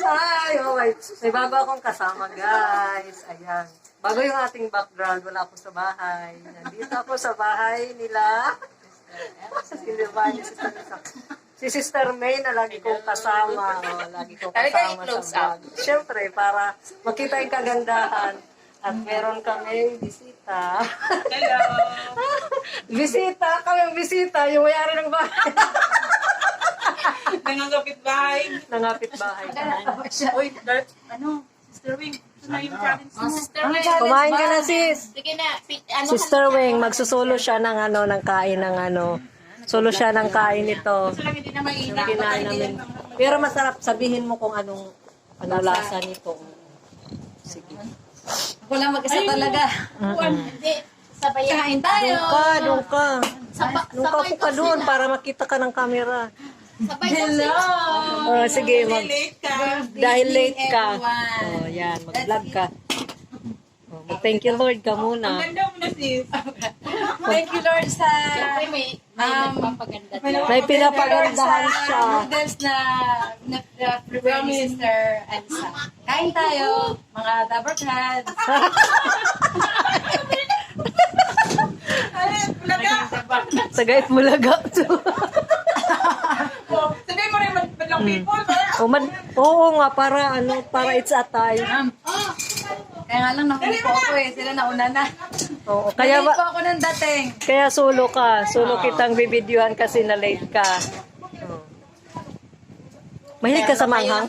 Ay, oh, may bago akong kasama, guys. Ayan. Bago yung ating background, wala ako sa bahay. Nandito ako sa bahay nila. Si Sister May na lagi kong kasama. Oh, lagi kong kasama sa vlog. Siyempre, para makita yung kagandahan. At meron kami bisita. Hello! Bisita, kami bisita, yung mayari ng bahay. Nangangapit bahay. Nangapit bahay. Uy, Sister Wing, ito na yung challenge mo. Sister Wing. Kumain ka na, sis. Sige na. Sister Wing, magsusulo siya ng ng kain ng Sulo siya ng kain nito. Gusto lang hindi na mainit. Kinain namin. Pero masarap, sabihin mo kung ano lasa nito. Sige. Ako lang mag-isa talaga. Hindi. Sabayan. Kain tayo. Doon ka. Doon ka doon para makita ka ng camera. Sabay Hello. Oh, sige, Late ka. dahil late ka. everyone. Oh, yan, mag-vlog ka. Oh, thank you Lord ka muna. Ganda mo na sis. Thank you Lord sa Siyempre may nagpapaganda. May pinapagandahan siya. noodles na prepare ni Sister Elsa. Kain tayo, mga dabarkads. Ay, bulaga. Sagait Bulaga. Sabihin mo rin, madlang people. Oo nga, para it's a time. Kaya nga lang nahuli po ako Sila nauna na. Oo, Kaya po ako ng dating. kaya solo ka. Solo kitang bibidyohan kasi na late ka. Oo. Mahilig ka sa manghang?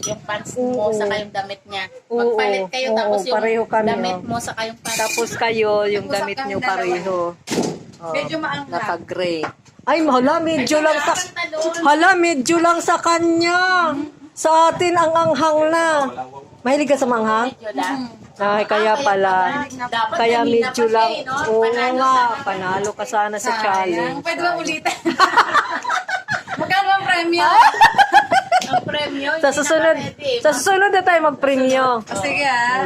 Yung pants mo, saka yung damit niya. Oo, Magpalit kayo, oo, tapos yung pareho kami, damit oh. mo, saka yung pants. Tapos kayo, yung damit nyo pareho. Oh, Medyo maanghang. naka-gray. Ay, medyo lang sa kanya. Sa atin ang anghang na. Mahilig ka sa manghang? Medyo lang. Ay, kaya pala. Dapat Kaya kanina medyo pa lang. siya, no? Oo Panalo nga, sa- panalo ka sana sa Sayang. challenge. Pwede ba ulitin? Magkano ang premyo? Ang premyo, Sa susunod na tayo mag-premyo. Sige ah.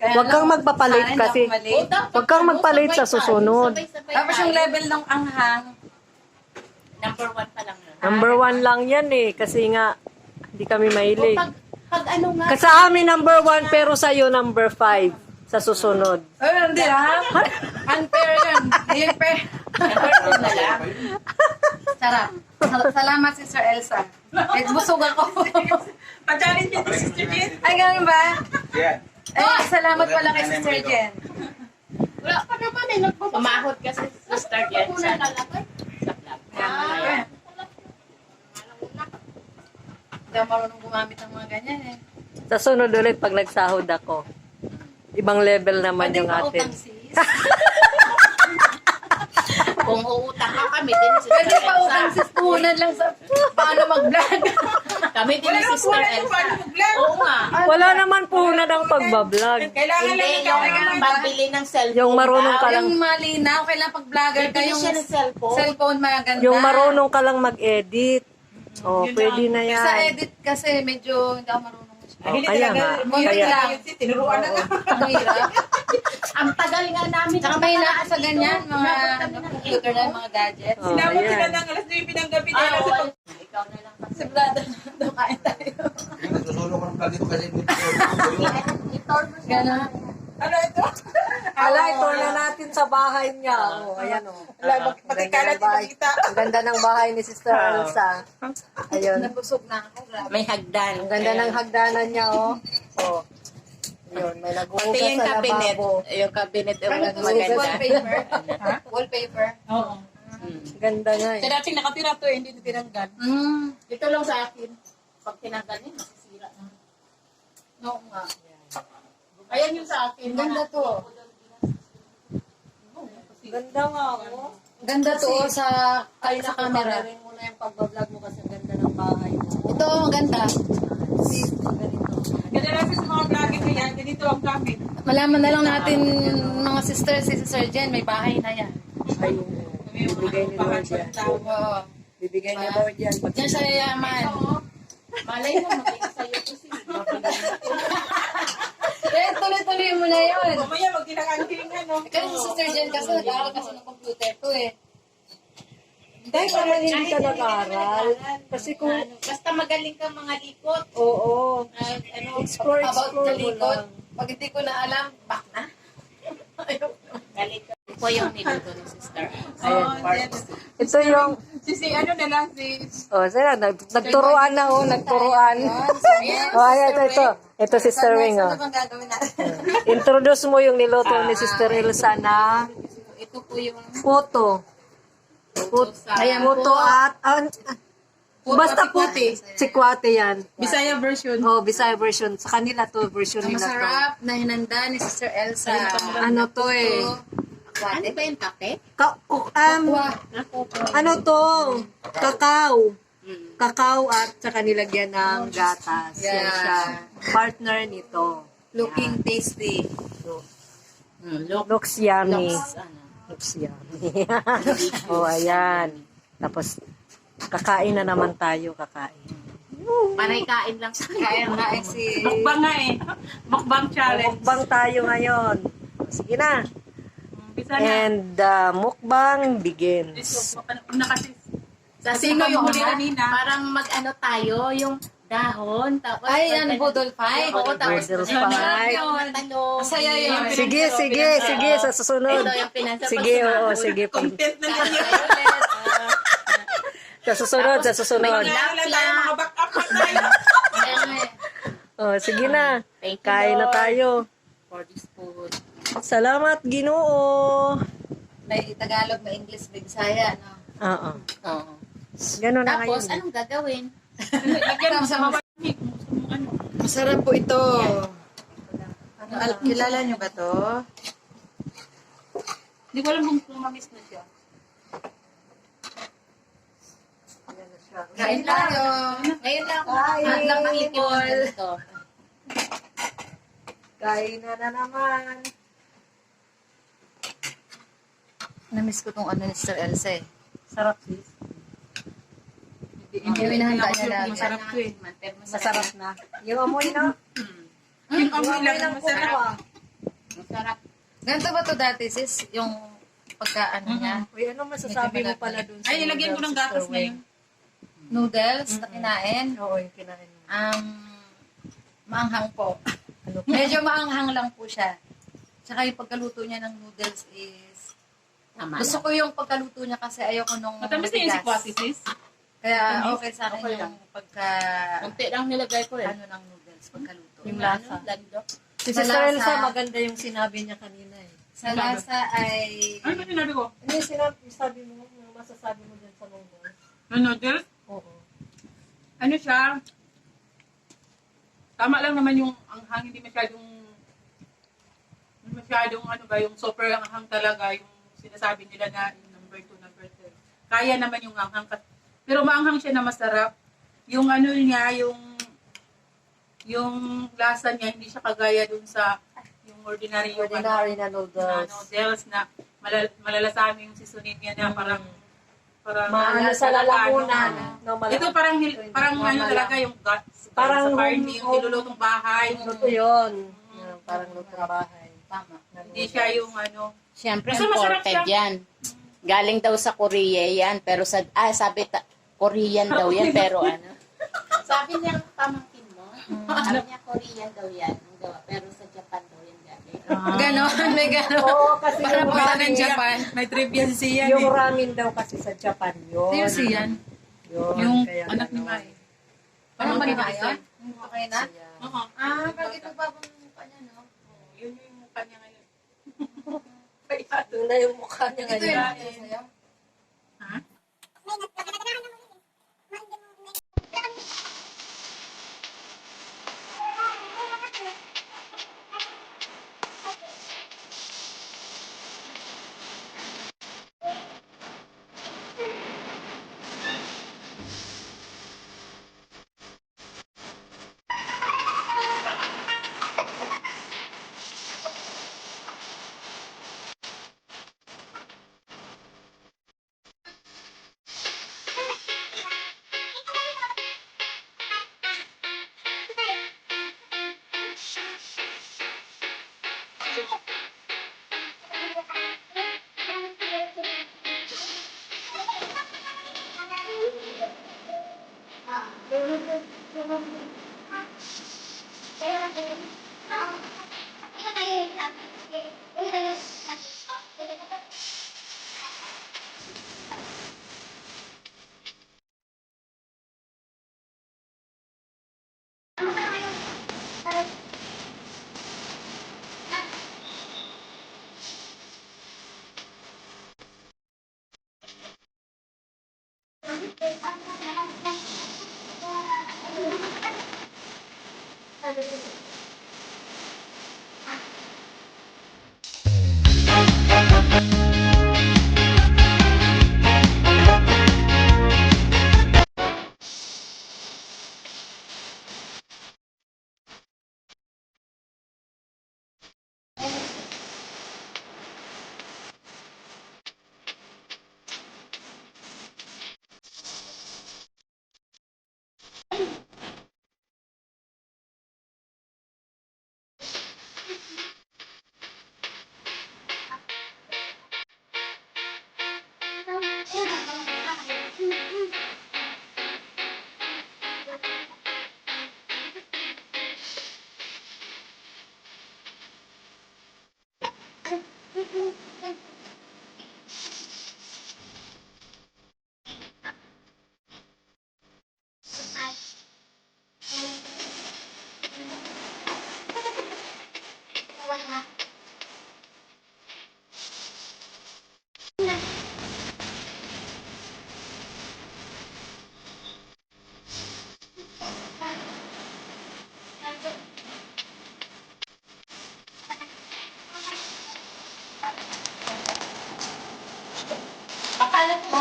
Huwag kang magpapalit Sana kasi. hindi ako mali. Huwag kang magpalit sa susunod. Tapos yung level ng anghang. Number 1 pa lang. yun. Number 1 lang yan eh. Kasi nga, hindi kami mahilig. Pag ano nga, Kasi sa amin number 1 pero sa'yo number 5 sa susunod. Oh, hindi ah. Unfair yun. Hindi fair. number 2 na lang. Sarap. Salamat Sister Elsa. Busog ako. Pa-challenge yun, Sister Jen. Ay, ganun ba? Yeah. Ay, salamat pala kay Sister Jen. Wala pa naman eh. Pumahod kasi sa Star Jen sa vlog. Hindi ako marunong gumamit ng mga ganyan eh. Sa sunod ulit pag nagsahod ako. Ibang level naman Pwede yung pa atin. utang sis. Kung uutang ka kami din si Pwede Sister pa utang Elsa. sis puhunan lang sa paano mag-vlog. Kami din Wala ni nang Sister wala nang Elsa. paano mag-vlog. Oo nga. Wala naman po na ng pagbablog. Kailangan Hindi lang yung pambili ng cellphone. Yung marunong ka daw. lang. Yung malinaw, kailangan pag-vlogger ka Bibili yung siya ng cellphone. cellphone maganda. Yung marunong ka lang mag-edit. Oh, pwede na Sa yan. edit kasi medyo hindi ako marunong. Oh, kaya nga. Kaya, Tinuruan na nga. Ang hirap. Ang tagal nga namin. Tsaka may na sa ganyan, mga computer na, mga gadgets. oh, Sinabot sila ayan. ng alas 9 ng gabi Ah, nila. oo. Ikaw na lang. Sigurado na kain tayo. Nagsusulo ko ng dito kasi dito. Gano'n. Ano ito? Ala, ito na natin sa bahay niya. Oh, ayan oh. Matikalat ipakita. Ang ganda ng bahay ni Sister Elsa. Ayun. Nabusog na ako. Grabe. May hagdan. Ang ganda ng hagdanan niya, oh. Oh. Yun, may Pati nag-uugas yung sa cabinet. lababo. Yung cabinet yung Ano to? maganda. Wallpaper? Wallpaper? Oo. Ganda nga eh. Sa dating nakatira to, hindi na tinanggal. Ito lang sa akin. Pag tinanggal niya, masisira na. Oo nga. Ayan yung sa akin. Ganda to. Ganda nga, oh. Ganda to sa camera. Rin mo na yung pagbablog mo kasi ang ganda ng bahay mo. Ito, ang ganda. Kadalasan sa mga vlogging na yan, ganito ang gamit. Malaman na lang natin mga sisters, si Sister Jen, may bahay na yan. Ayun. Bibigay ni Lord yan. Oo. Bibigay ni Lord yan. Diyan sa yayaman. Malay mo, magiging sa'yo to si Eh, tuloy-tuloy mo na yun. Mamaya magtinangang-hiling ano. Kasi si Sister Jen kasi nag-aaral kasi ng computer to eh. Kahit naman hindi ka nag-aral. Kasi kung, Basta magaling ka mga likot. oo, explore About mo kalikot, lang. pag hindi ko na alam, back na. Galing ka. Ito yung niluto ni sister. Ito yung, Si ano na lang, sila, nagturuan na, nagturuan. Ayan, ito. Ito, Sister Wing, Ano bang gagawin natin? Introduce mo yung niluto ni Sister Elsa na Ito po yung puto. Ayan Puto at, basta puti. Sikwate yan. Bisaya version. Oh, Bisaya version. Sa kanila to, version Ang nila to. masarap na hinanda ni Sister Elsa. Ano to eh? ano ba yung kape? Ano to? Kakao. Kakao at saka nilagyan ng gatas. Yan Yeah. siya. Partner nito. Looking tasty. Looks yummy. Ano? Looks yummy. Oh, ayan. Tapos, kakain na naman tayo, kakain. Panay kain lang sa Kain si... Mukbang nga eh. Mukbang challenge. Mukbang tayo ngayon. Sige na. Bisa na. And the mukbang begins. Una kasi. Sa Sino yung huli kanina? Parang mag-ano tayo, yung dahon. Tapos, Ay, yan, budol fight. Oo, tapos Budol ano, fight. yung tanong. Masaya yun. Sige, sa susunod. Ito yung pinasa. Sige, oo, sige. Content na lang yun. Sa susunod. Kailangan tayo mga back-up na tayo. Oh, sige na. Thank you, Kain na Lord, tayo. for this food. Salamat, Ginoo. May Tagalog, may English, may Bisaya, no? Oo. Oo. Ganun na Tapos, ngayon. anong gagawin? Lagyan mo sa mga gusto mo ano. Masarap po ito. Kilala nyo ba to? Hindi ko alam kung mamis na siya. Kain tayo. Ngayon lang ako. Kain. Lang makikipol. Ito. Kain na naman. Namiss ko tong ano ni Sister Elsa eh. Sarap, sis. Hindi minahanda niya lagi. Masarap to eh. Masarap na. Yung amoy na. Yung amoy lang ng masarap. puto, ah. Masarap. Ganito ba to dati sis? Yung pagkaano niya? Uy, ano masasabi mo pala dun sa Ay, ilagyan ko ng noodles, gatas Sister na Weng? yun. Noodles na kinain? Oo, yung kinain mo. Maanghang po. Medyo maanghang lang po siya. Tsaka yung pagkaluto niya ng noodles is... Tama Gusto lang. ko yung pagkaluto niya kasi ayoko nung Matamis na yung si Kwati, sis. Kaya okay sa akin Okay lang. yung pagka... Kunti lang nilagay ko eh. Ano ng noodles, pagkaluto. Yung lasa. Ano, lando. Si Sa Sister lasa. Elsa, maganda yung sinabi niya kanina eh. Sa lasa ay... Ano ba sinabi ko? Ano yung sabi mo, yung masasabi mo dyan sa noodles? Yung noodles? Oo. Ano siya? Tama lang naman yung anghang, hindi masyadong ano ba, yung super anghang talaga, yung sinasabi nila na yung number 2, number 3. Kaya naman yung anghang. Pero maanghang siya na masarap. Yung ano niya, yung lasa niya, hindi siya kagaya dun sa yung ordinary yung Ordinary na na noodles. noodles na malalasami yung seasonin niya na parang Maano sa lalamunan. No, ito parang ano talaga yung guts. Parang Parang sa farm, yung nilulutong bahay. Luto yun. Yan, parang lutong bahay. Tama. Hindi siya yung ano. Siyempre, Basta masarap imported siya. yan. Galing daw sa Korea yan. Pero sabi Korean daw yan. Pero ano. Sabi niya, pamangkin mo. Sabi niya, Korean daw yan. Ang gawa. Pero sa Japan daw yan galing. Ganon, may ganon. Oo, kasi Para yung punta ramen, ng Japan. May trivia siya yung ramen daw kasi sa Japan yun. Seriously yan. Yun, Yung kaya anak ni ganun. Mai. Parang Pamangkin ba ni yun? Giselle. Okay na? Oo. Pag ito pa bang mukha niya, no? Yun yung mukha niya ngayon. Yun na yung mukha niya Ito yung ngayon. mukha sa'yo?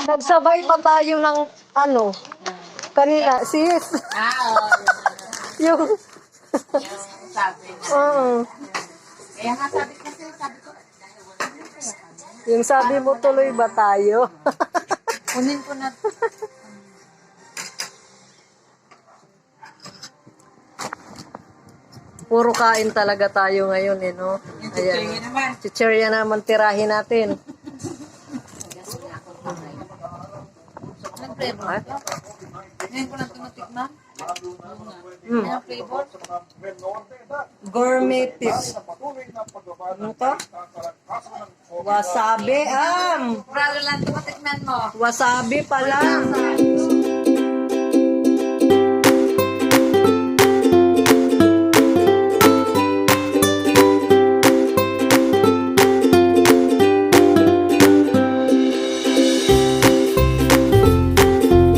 Nagsabay pa tayo ng ano, kanina, sis. Oo. Yung, Yung sabi na. oo. Kaya nga sabi ko, Yung sabi mo tuloy ba tayo? Kunin ko na. Puro kain talaga tayo ngayon eh, no? Ayan. Chichirya naman tirahin natin. Anong flavor? Ay. Ngayon ko lang tinatikman. Mm. Anong flavor? Gourmet tips. Ano to? Wasabi. Brother lang tinatikman mo. Wasabi pala.